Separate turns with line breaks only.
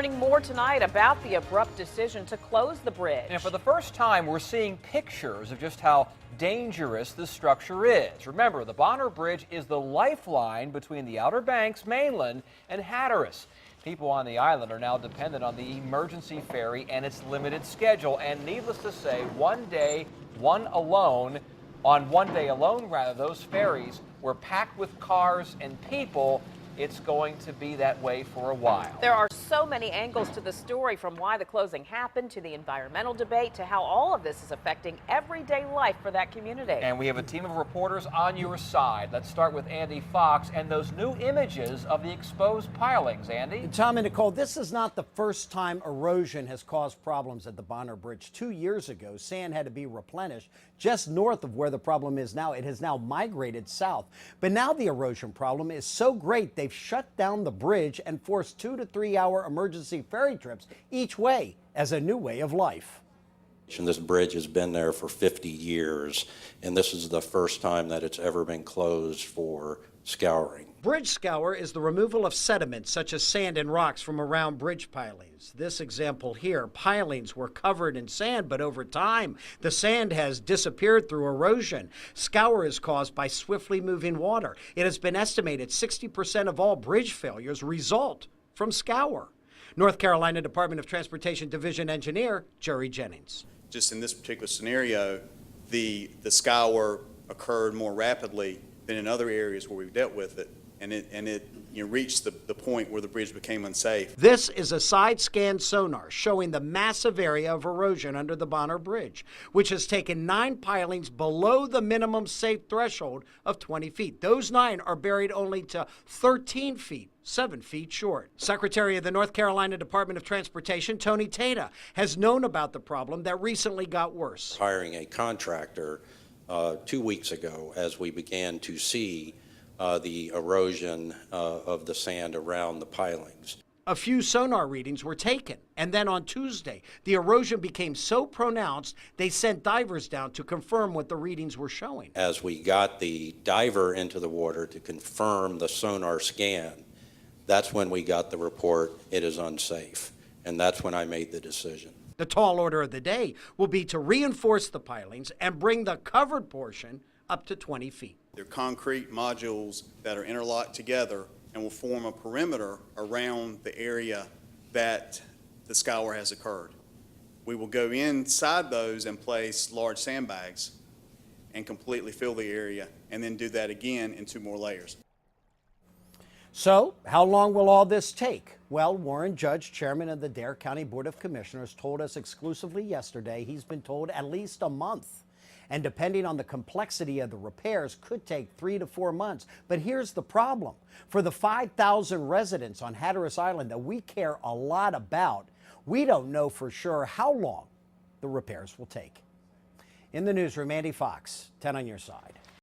Learning more tonight about the abrupt decision to close the bridge.
And for the first time, we're seeing pictures of just how dangerous this structure is. Remember, the Bonner Bridge is the lifeline between the Outer Banks, mainland, and Hatteras. People on the island are now dependent on the emergency ferry and its limited schedule. And needless to say, on one day alone, those ferries were packed with cars and people. It's going to be that way for a while.
There are so many angles to the story, from why the closing happened to the environmental debate to how all of this is affecting everyday life for that community.
And we have a team of reporters on your side. Let's start with Andy Fox and those new images of the exposed pilings. Andy?
Tom and Nicole, this is not the first time erosion has caused problems at the Bonner Bridge. 2 years ago, sand had to be replenished just north of where the problem is now. It has now migrated south. But now the erosion problem is so great, they've shut down the bridge and forced 2 to 3 hour emergency ferry trips each way as a new way of life.
This bridge has been there for 50 years, and this is the first time that it's ever been closed for scouring.
Bridge scour is the removal of sediment such as sand and rocks from around bridge pilings. This example here, pilings were covered in sand, but over time, the sand has disappeared through erosion. Scour is caused by swiftly moving water. It has been estimated 60% of all bridge failures result from scour. North Carolina Department of Transportation Division Engineer Jerry Jennings.
Just in this particular scenario, the scour occurred more rapidly than in other areas where we've dealt with it, and it reached the point where the bridge became unsafe.
This is a side scan sonar showing the massive area of erosion under the Bonner Bridge, which has taken 9 pilings below the minimum safe threshold of 20 feet. Those 9 are buried only to 13 feet. 7 feet short. Secretary of the North Carolina Department of Transportation, Tony Tata, has known about the problem that recently got worse.
Hiring a contractor 2 weeks ago as we began to see the erosion of the sand around the pilings.
A few sonar readings were taken, and then on Tuesday, the erosion became so pronounced they sent divers down to confirm what the readings were showing.
As we got the diver into the water to confirm the sonar scan, that's when we got the report, it is unsafe, and that's when I made the decision.
The tall order of the day will be to reinforce the pilings and bring the covered portion up to 20 feet.
They're concrete modules that are interlocked together and will form a perimeter around the area that the scour has occurred. We will go inside those and place large sandbags and completely fill the area, and then do that again in 2 more layers.
So, how long will all this take? Well, Warren Judge, chairman of the Dare County Board of Commissioners, told us exclusively yesterday he's been told at least a month. And depending on the complexity of the repairs, could take 3 to 4 months. But here's the problem. For the 5,000 residents on Hatteras Island that we care a lot about, we don't know for sure how long the repairs will take. In the newsroom, Andy Fox, 10 on your side.